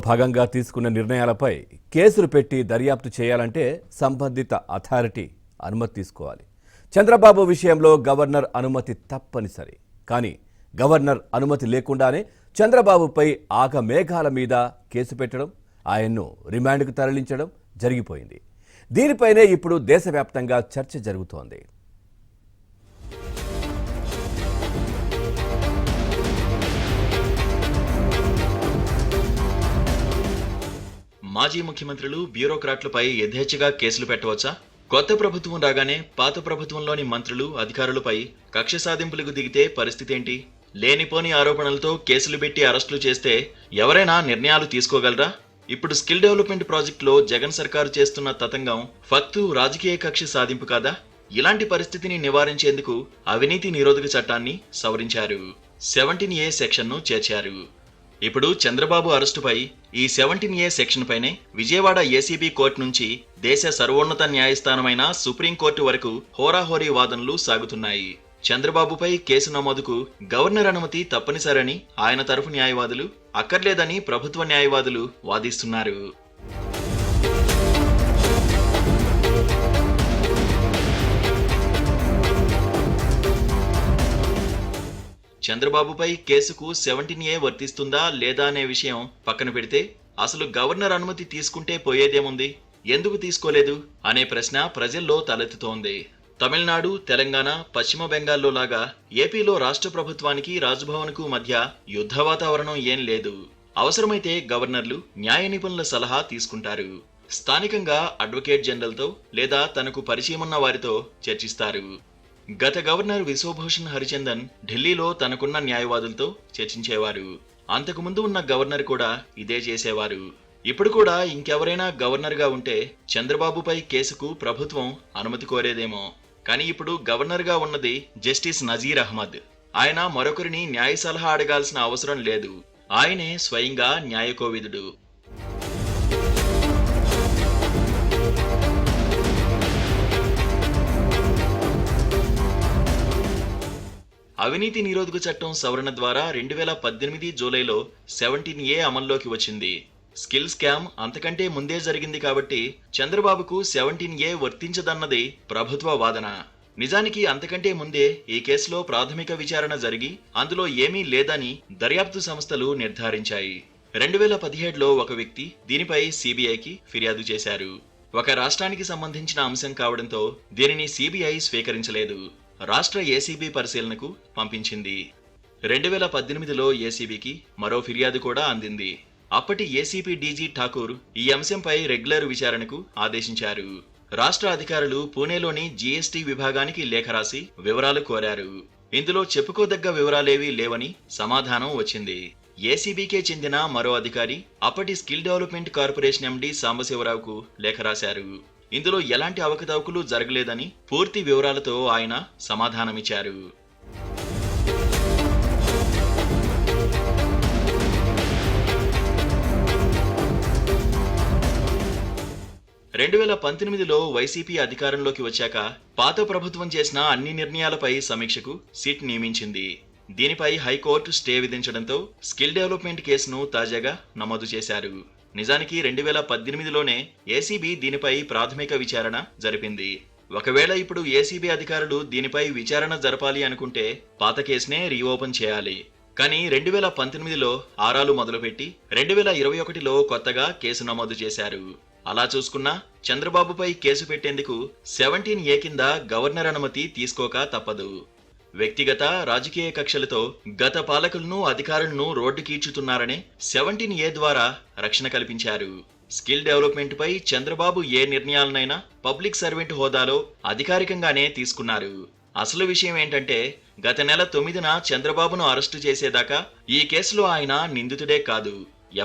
భాగంగా తీసుకున్న నిర్ణయాలపై కేసులు పెట్టి దర్యాప్తు చేయాలంటే సంబంధిత అథారిటీ అనుమతి తీసుకోవాలి. చంద్రబాబు విషయంలో గవర్నర్ అనుమతి తప్పనిసరి. కానీ గవర్నర్ అనుమతి లేకుండానే చంద్రబాబుపై ఆగమేఘాల మీద కేసు పెట్టడం, ఆయన్ను రిమాండ్కు తరలించడం జరిగిపోయింది. దీనిపైనే ఇప్పుడు దేశవ్యాప్తంగా చర్చ జరుగుతోంది. మాజీ ముఖ్యమంత్రులు, బ్యూరోక్రాట్లపై యథేచ్ఛగా కేసులు పెట్టవచ్చా? కొత్త ప్రభుత్వం రాగానే పాత ప్రభుత్వంలోని మంత్రులు, అధికారులపై కక్ష సాధింపులకు దిగితే పరిస్థితి ఏంటి? లేనిపోని ఆరోపణలతో కేసులు పెట్టి అరెస్టులు చేస్తే ఎవరైనా నిర్ణయాలు తీసుకోగలరా? ఇప్పుడు స్కిల్ డెవలప్మెంట్ ప్రాజెక్టులో జగన్ సర్కారు చేస్తున్న తతంగం ఫక్తు రాజకీయ కక్ష సాధింపు కాదా? ఇలాంటి పరిస్థితిని నివారించేందుకు అవినీతి నిరోధక చట్టాన్ని సవరించారు. 17A సెక్షన్ను చేర్చారు. ఇప్పుడు చంద్రబాబు అరెస్టుపై ఈ 17A సెక్షన్ పైనే విజయవాడ ఏసీబీ కోర్టు నుంచి దేశ సర్వోన్నత న్యాయస్థానమైన సుప్రీంకోర్టు వరకు హోరాహోరీ వాదనలు సాగుతున్నాయి. చంద్రబాబుపై కేసు నమోదుకు గవర్నర్ అనుమతి తప్పనిసరని ఆయన తరఫు న్యాయవాదులు, అక్కర్లేదని ప్రభుత్వ న్యాయవాదులు వాదిస్తున్నారు. చంద్రబాబుపై కేసుకు 17A వర్తిస్తుందా లేదా అనే విషయం పక్కన పెడితే అసలు గవర్నర్ అనుమతి తీసుకుంటే పోయేదేముంది, ఎందుకు తీసుకోలేదు అనే ప్రశ్న ప్రజల్లో తలెత్తుతోంది. తమిళనాడు, తెలంగాణ, పశ్చిమ బెంగాల్లో లాగా ఏపీలో రాష్ట్ర ప్రభుత్వానికి, రాజ్భవన్కు మధ్య యుద్ధ వాతావరణం ఏం లేదు. అవసరమైతే గవర్నర్లు న్యాయ నిపుణుల సలహా తీసుకుంటారు. స్థానికంగా అడ్వకేట్ జనరల్తో లేదా తనకు పరిచయమున్న వారితో చర్చిస్తారు. గత గవర్నర్ విశ్వభూషణ్ హరిచందన్ ఢిల్లీలో తనకున్న న్యాయవాదులతో చర్చించేవారు. అంతకుముందు ఉన్న గవర్నర్ కూడా ఇదే చేసేవారు. ఇప్పుడు కూడా ఇంకెవరైనా గవర్నర్గా ఉంటే చంద్రబాబుపై కేసుకు ప్రభుత్వం అనుమతి కోరేదేమో. కానీ ఇప్పుడు గవర్నర్గా ఉన్నది జస్టిస్ నజీర్ అహ్మద్. ఆయన మరొకరిని న్యాయ సలహా అడగాల్సిన అవసరం లేదు. ఆయనే స్వయంగా న్యాయకోవిదుడు. అవినీతి నిరోధక చట్టం సవరణ ద్వారా 2018 జూలైలో 17A అమల్లోకి వచ్చింది. స్కిల్ స్కామ్ అంతకంటే ముందే జరిగింది కాబట్టి చంద్రబాబుకు 17A వర్తించదన్నది ప్రభుత్వ వాదన. నిజానికి అంతకంటే ముందే ఈ కేసులో ప్రాథమిక విచారణ జరిగి అందులో ఏమీ లేదని దర్యాప్తు సంస్థలు నిర్ధారించాయి. 2017లో ఒక వ్యక్తి దీనిపై CBIకి ఫిర్యాదు చేశారు. ఒక రాష్ట్రానికి సంబంధించిన అంశం కావడంతో దీనిని CBI స్వీకరించలేదు. రాష్ట్ర ఏసీబీ పరిశీలనకు పంపించింది. 2018లో ఏసీబీకి మరో ఫిర్యాదు కూడా అందింది. అప్పటి ఏసీపీ డీజీ ఠాకూర్ ఈ అంశంపై రెగ్యులర్ విచారణకు ఆదేశించారు. రాష్ట్ర అధికారులు పూణేలోని జీఎస్టీ విభాగానికి లేఖ రాసి వివరాలు కోరారు. ఇందులో చెప్పుకోదగ్గ వివరాలేవీ లేవని సమాధానం వచ్చింది. ఏసీబీకే చెందిన మరో అధికారి అప్పటి స్కిల్ డెవలప్మెంట్ కార్పొరేషన్ ఎండీ సాంబశివరావుకు లేఖ రాశారు. ఇందులో ఎలాంటి అవకతవకలు జరగలేదని పూర్తి వివరాలతో ఆయన సమాధానమిచ్చారు. (2018లో వైసీపీ అధికారంలోకి వచ్చాక పాత ప్రభుత్వం చేసిన అన్ని నిర్ణయాలపై సమీక్షకు సిట్ నియమించింది. దీనిపై హైకోర్టు స్టే విధించడంతో స్కిల్ డెవలప్మెంట్ కేసును తాజాగా నమోదు చేశారు. నిజానికి 2018లోనే ఏసీబీ దీనిపై ప్రాథమిక విచారణ జరిపింది. ఒకవేళ ఇప్పుడు ఏసీబీ అధికారులు దీనిపై విచారణ జరపాలి అనుకుంటే పాత కేసునే రీఓపెన్ చేయాలి. కానీ 2019లో ఆరాలు మొదలుపెట్టి 2021లో కొత్తగా కేసు నమోదు చేశారు. అలా చూసుకున్నా చంద్రబాబుపై కేసు పెట్టేందుకు 17A కింద గవర్నర్ అనుమతి తీసుకోక తప్పదు. వ్యక్తిగత రాజకీయ కక్షలతో గత పాలకులను, అధికారులను రోడ్డుకీడ్చుతున్నారనే 17A ద్వారా రక్షణ కల్పించారు. స్కిల్ డెవలప్మెంట్ పై చంద్రబాబు ఏ నిర్ణయాలనైనా పబ్లిక్ సర్వెంట్ హోదాలో అధికారికంగానే తీసుకున్నారు. అసలు విషయం ఏంటంటే గత నెల 9న చంద్రబాబును అరెస్టు చేసేదాకా ఈ కేసులో ఆయన నిందితుడే కాదు,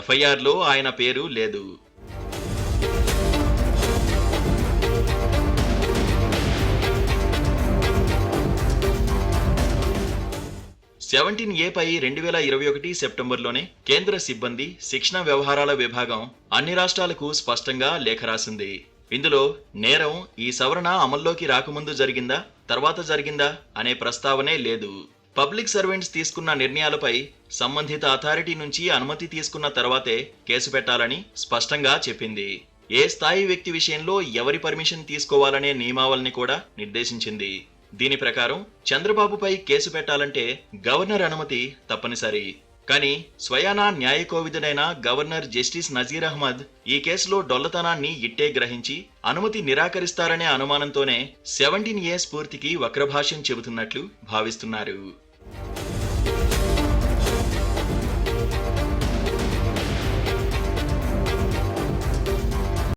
FIRలో ఆయన పేరు లేదు. 17A పై 2021 సెప్టెంబర్లోనే కేంద్ర సిబ్బంది శిక్షణ వ్యవహారాల విభాగం అన్ని రాష్ట్రాలకు స్పష్టంగా లేఖ రాసింది. ఇందులో నేరం ఈ సవరణ అమల్లోకి రాకముందు జరిగిందా, తర్వాత జరిగిందా అనే ప్రస్తావనే లేదు. పబ్లిక్ సర్వెంట్స్ తీసుకున్న నిర్ణయాలపై సంబంధిత అథారిటీ నుంచి అనుమతి తీసుకున్న తర్వాతే కేసు పెట్టాలని స్పష్టంగా చెప్పింది. ఏ స్థాయి వ్యక్తి విషయంలో ఎవరి పర్మిషన్ తీసుకోవాలనే నియమావళిని కూడా నిర్దేశించింది. దీని ప్రకారం చంద్రబాబుపై కేసు పెట్టాలంటే గవర్నర్ అనుమతి తప్పనిసరి. కానీ స్వయానా న్యాయ కోవిదుడైన గవర్నర్ జస్టిస్ నజీర్ అహ్మద్ ఈ కేసులో డొల్లతనాన్ని ఇట్టే గ్రహించి అనుమతి నిరాకరిస్తారనే అనుమానంతోనే 17A స్ఫూర్తికి వక్రభాష్యం చెబుతున్నట్లు భావిస్తున్నారు.